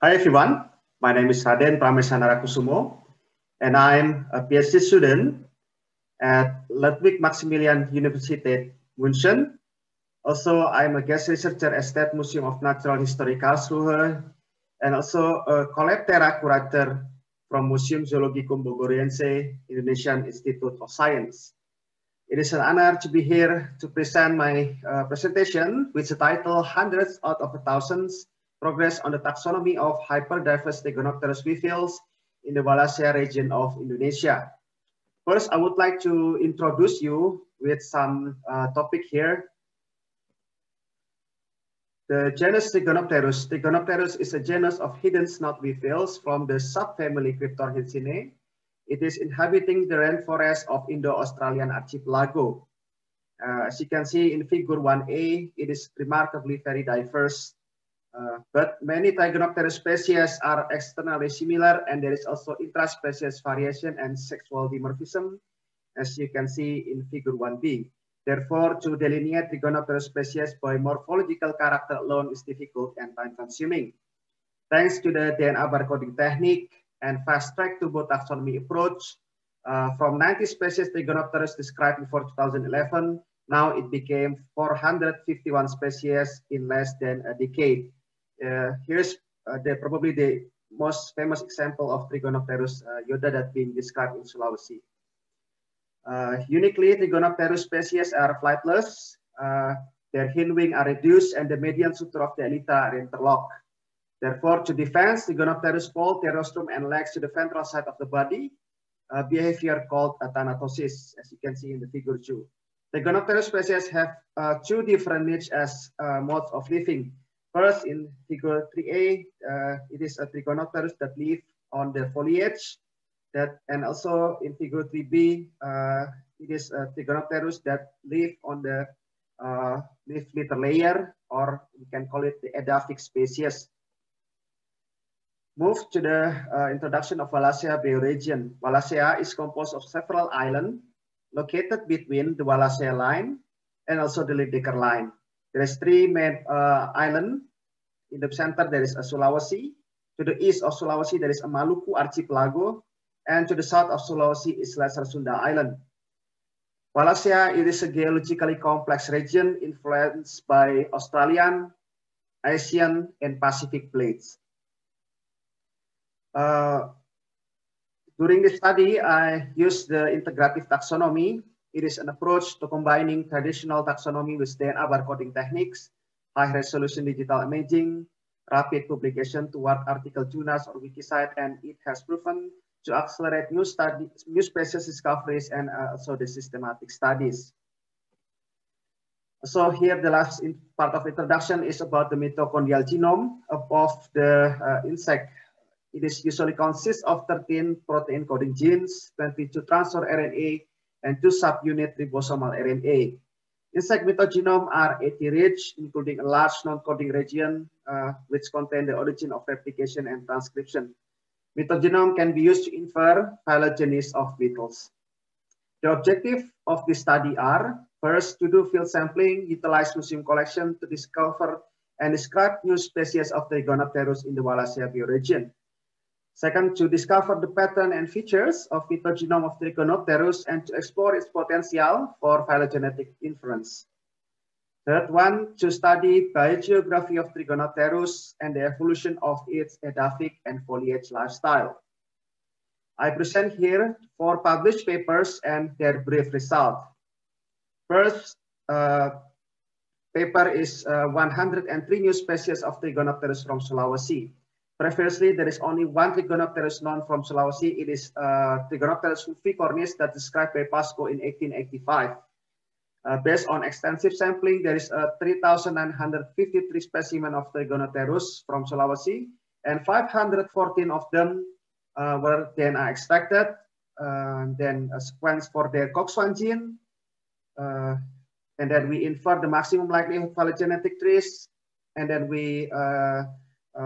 Hi everyone, my name is Raden Pramesanarakusumo and I'm a PhD student at Ludwig Maximilian Universität München. Also, I'm a guest researcher at State Museum of Natural History Karlsruhe and also a Coleoptera curator from Museum Zoologicum Bogoriense, Indonesian Institute of Science. It is an honor to be here to present my presentation with the title Hundreds out of Thousands, Progress on the Taxonomy of Hyperdiverse Steganopterus bivalves in the Wallacea region of Indonesia. First, I would like to introduce you with some topic here. The genus Steganopterus. Steganopterus is a genus of hidden snout bivalves from the subfamily Cryptorhizinae. It is inhabiting the rainforest of Indo-Australian archipelago. As you can see in figure 1a, it is remarkably very diverse. But many Steganopterus species are externally similar, and there is also intraspecies variation and sexual dimorphism, as you can see in figure 1b. Therefore, to delineate Steganopterus species by morphological character alone is difficult and time-consuming. Thanks to the DNA barcoding technique and fast-track tubo taxonomy approach, from 90 species Steganopterus described before 2011, now it became 451 species in less than a decade. Here's probably the most famous example of Steganopterus yoda that being described in Sulawesi. Uniquely, Steganopterus species are flightless. Their hindwing are reduced and the median suture of the elytra are interlocked. Therefore, to defend, Steganopterus fold their rostrum and legs to the ventral side of the body, behavior called thanatosis, as you can see in the figure 2. Steganopterus species have two different niches as modes of living. First, in figure 3a, it is a Steganopterus that live on the foliage. And also in figure 3b, it is a Steganopterus that live on the leaf litter layer, or we can call it the edaphic species. Move to the introduction of Wallacea bioregion. Wallacea is composed of several islands located between the Wallacea line and also the Lydekker line. There is three main islands. In the center, there is a Sulawesi. To the east of Sulawesi, there is a Maluku archipelago. And to the south of Sulawesi is Lesser Sunda Island. Wallacea is a geologically complex region influenced by Australian, Asian, and Pacific plates. During the study, I used the integrative taxonomy. It is an approach to combining traditional taxonomy with DNA barcoding techniques, high-resolution digital imaging, rapid publication toward article journals or wikisite, and it has proven to accelerate new species discoveries and also the systematic studies. So here the last part of introduction is about the mitochondrial genome of the insect. It is usually consists of 13 protein coding genes, 22 transfer RNA, and 2 subunit ribosomal RNA. Insect mitogenome are AT-rich, including a large non-coding region, which contain the origin of replication and transcription. Mitogenome can be used to infer phylogenesis of beetles. The objective of this study are, first, to do field sampling, utilize museum collection to discover and describe new species of Steganopterus in the Wallacea bioregion. Second, to discover the pattern and features of mitogenome of Steganopterus and to explore its potential for phylogenetic inference. Third one, to study biogeography of Steganopterus and the evolution of its edaphic and foliage lifestyle. I present here 4 published papers and their brief result. First paper is 103 new species of Steganopterus from Sulawesi. Previously, there is only one Steganopterus known from Sulawesi. It is Steganopterus fuficornis that described by Pascoe in 1885. Based on extensive sampling, there is 3,953 specimens of Steganopterus from Sulawesi, and 514 of them were DNA extracted, then a sequence for their COX-1 gene, and then we infer the maximum likelihood phylogenetic trees, and then we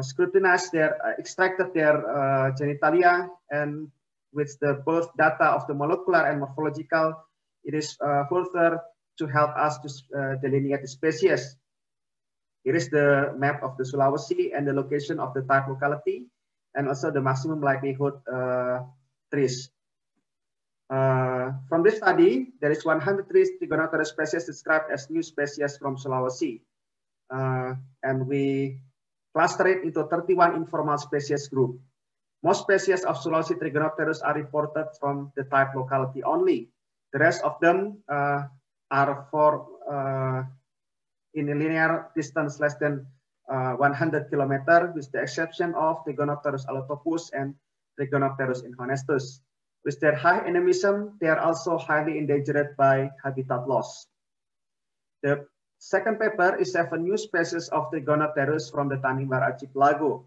scrutinized extracted their genitalia, and with the both data of the molecular and morphological, it is further to help us to delineate the species. Here is the map of the Sulawesi and the location of the type locality, and also the maximum likelihood trees. From this study, there is 103 Trigonopterus species described as new species from Sulawesi. And we cluster it into 31 informal species group. Most species of Sulawesi Trigonopterus are reported from the type locality only. The rest of them are in a linear distance less than 100 kilometers, with the exception of Trigonopterus allotopus and Trigonopterus inhonestus. With their high endemism, they are also highly endangered by habitat loss. The second paper is 7 new species of Trigonopterus from the Tanimbar archipelago.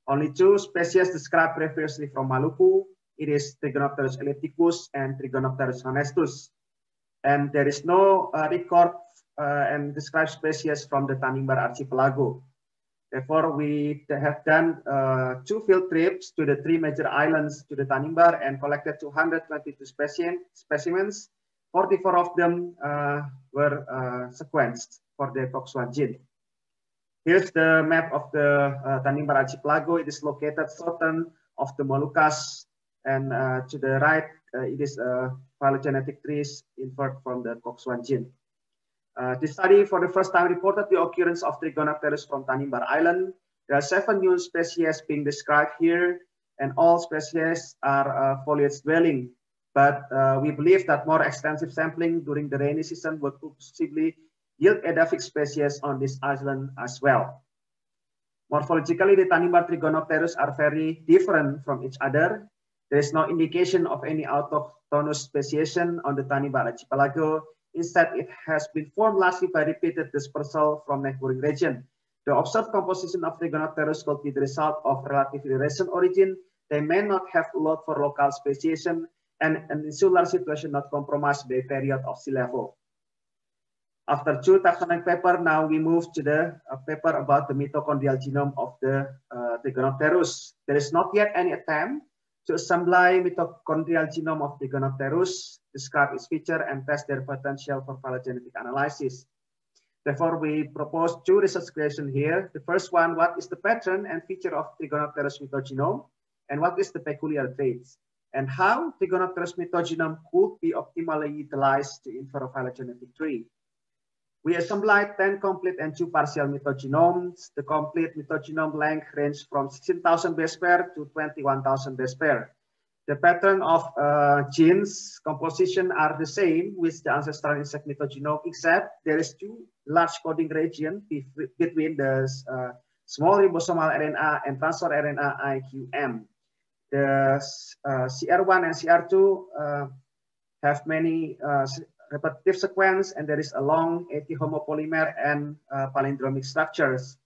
Only 2 species described previously from Maluku. It is Trigonopterus ellipticus and Trigonopterus honestus. And there is no record and described species from the Tanimbar archipelago. Therefore, we have done 2 field trips to the 3 major islands to the Tanimbar and collected 222 specimens. 44 of them were sequenced for the COX-1 gene. Here's the map of the Tanimbar archipelago. It is located southern of the Moluccas, and to the right, it is phylogenetic trees inferred from the COX-1 gene. This study for the first time reported the occurrence of Trigonopterus from Tanimbar Island. There are 7 new species being described here, and all species are foliage dwelling. But we believe that more extensive sampling during the rainy season would possibly yield edaphic species on this island as well. Morphologically, the Tanimbar Trigonopterus are very different from each other. There is no indication of any autochthonous speciation on the Tanimbar archipelago. Instead, it has been formed largely by repeated dispersal from neighboring region. The observed composition of Trigonopterus could be the result of relatively recent origin. They may not have allowed for local speciation and an insular situation not compromised by a period of sea level. After 2 taxonomic papers, now we move to the paper about the mitochondrial genome of the Trigonopterus. There is not yet any attempt to assemble mitochondrial genome of Trigonopterus, describe its feature, and test their potential for phylogenetic analysis. Therefore, we propose 2 research questions here. The first one, what is the pattern and feature of Trigonopterus mitogenome? And what is the peculiar traits? And how Trigonopterus mitogenome could be optimally utilized to infer a phylogenetic tree? We assembled 10 complete and 2 partial mitogenomes. The complete mitogenome length ranged from 16,000 base pair to 21,000 base pair. The pattern of genes composition are the same with the ancestral insect mitogenome, except there is 2 large coding regions between the small ribosomal RNA and transfer RNA IQM. The CR1 and CR2 have many repetitive sequence, and there is a long AT homopolymer and palindromic structures.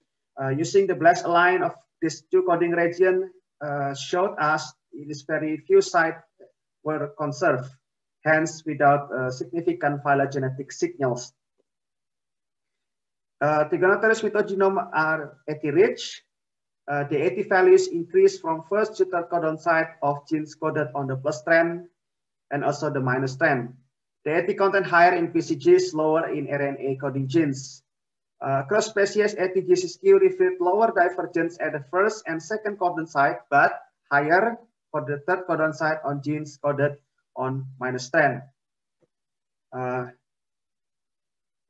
Using the blast align of these 2 coding regions showed us it is very few sites were conserved, hence without significant phylogenetic signals. Trigonopterus mitogenome are AT rich. The AT values increase from first to third codon site of genes coded on the plus strand and also the minus strand. The AT content higher in PCGs, lower in RNA coding genes. Cross-species AT-GCSQ revealed lower divergence at the first and second codon site, but higher for the third codon site on genes coded on minus strand. The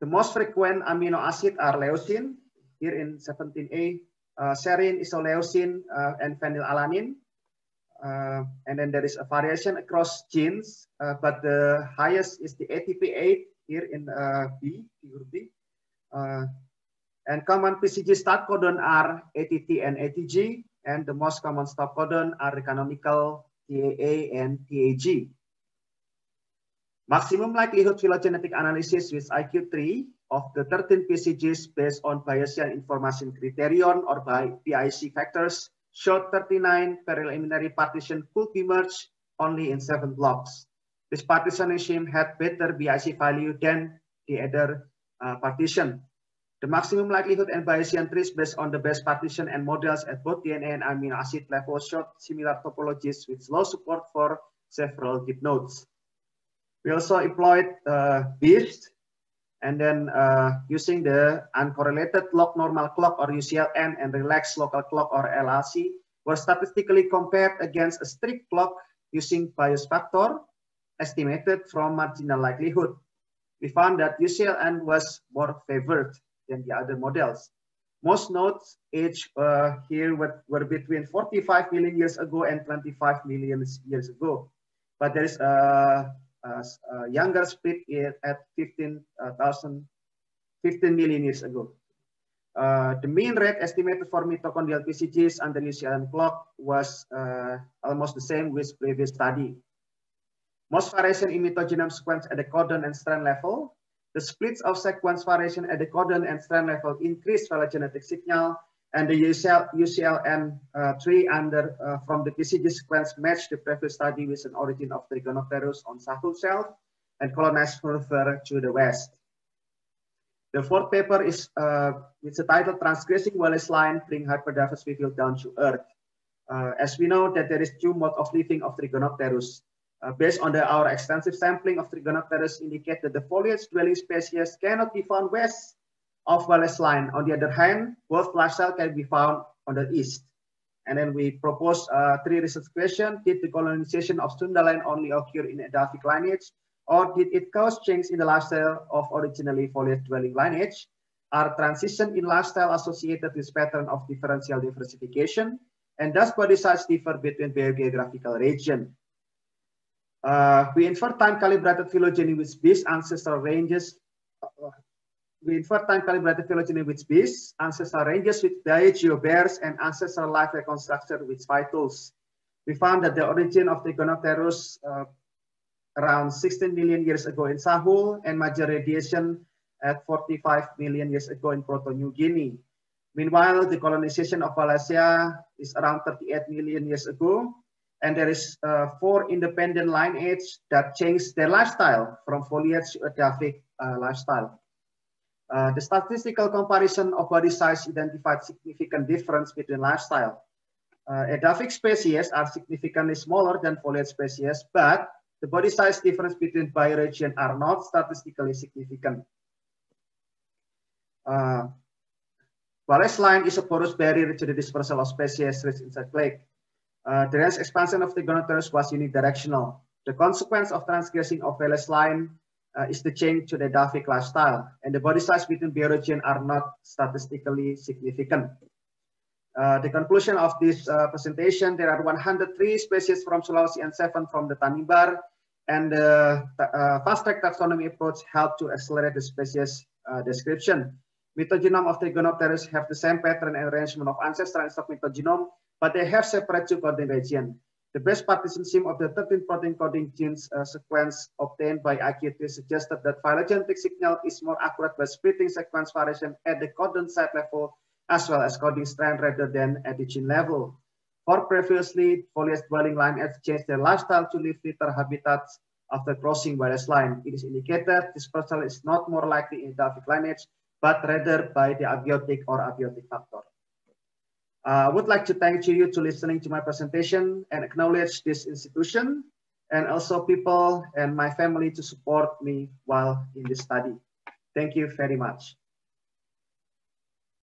most frequent amino acid are leucine, here in 17A, serine, isoleucine, and phenylalanine. And then there is a variation across genes, but the highest is the ATP8 here in B, figure B. And common PCG start codon are ATT and ATG, and the most common stop codon are the canonical TAA and TAG. Maximum likelihood phylogenetic analysis with IQ3 of the 13 PCGs based on Bayesian information criterion or by PIC factors showed 39 preliminary partition could be merged only in 7 blocks. This partitioning had better BIC value than the other partition. The maximum likelihood and Bayesian trees based on the base partition and models at both DNA and amino acid levels showed similar topologies with low support for several deep nodes. We also employed BEAST, And then using the uncorrelated log normal clock or UCLN and relaxed local clock or LLC were statistically compared against a strict clock using bias factor estimated from marginal likelihood. We found that UCLN was more favored than the other models. Most nodes age here were between 45 million years ago and 25 million years ago. But there is a younger split at 15 million years ago. The mean rate estimated for mitochondrial PCGs under UCLN clock was almost the same with previous study. Most variation in mitogenome sequence at the codon and strand level. The splits of sequence variation at the codon and strand level increased phylogenetic signal, and the UCLN3 from the PCG sequence matched the previous study with an origin of Trigonopterus on Sahul shelf and colonized further to the west. The fourth paper is with the title Transgressing Wallace Line, Bring Hyperdiversity Down to Earth. As we know that there is two modes of living of Trigonopterus. Based on our extensive sampling of Trigonopterus indicate that the foliage-dwelling species cannot be found west of Wallace Line. On the other hand, both lifestyle can be found on the east. And then we propose three research questions. Did the colonization of Sunda Line only occur in Edaphic lineage, or did it cause change in the lifestyle of originally foliage-dwelling lineage? Are transition in lifestyle associated with pattern of differential diversification? And does body size differ between biogeographical region? We infer time-calibrated phylogeny with bees ancestral ranges. We infer time-calibrated phylogeny with bees, ancestral ranges with diageo bears, and ancestral life reconstruction with vitals. We found that the origin of Trigonopterus around 16 million years ago in Sahul and major radiation at 45 million years ago in Proto-New Guinea. Meanwhile, the colonization of Wallacea is around 38 million years ago. And there is 4 independent lineages that changed their lifestyle from foliage to Edaphic lifestyle. The statistical comparison of body size identified significant difference between lifestyle. Edaphic species are significantly smaller than foliage species, but the body size difference between bioregion are not statistically significant. Wallace Line is a porous barrier to the dispersal of species rich inside lake. The range expansion of Trigonopterus was unidirectional. The consequence of transgressing of Wallace Line is the change to the Edaphic lifestyle, and the body size between bioregion are not statistically significant. The conclusion of this presentation, there are 103 species from Sulawesi and 7 from the Tanimbar, and the fast-track taxonomy approach helped to accelerate the species description. Mitogenome of Trigonopterus have the same pattern and arrangement of ancestral and stock mitogenome, but they have separate two coding region. The base partition scheme of the 13 protein coding genes sequence obtained by IQ3 suggested that phylogenetic signal is more accurate by splitting sequence variation at the codon site level as well as coding strand rather than at the gene level. For previously, foliage-dwelling lineages changed their lifestyle to live litter habitats after crossing Wallace Line. It is indicated dispersal is not more likely in Edaphic lineage, but rather by the abiotic or abiotic factor. I would like to thank you to listening to my presentation and acknowledge this institution and also people and my family to support me while in this study. Thank you very much.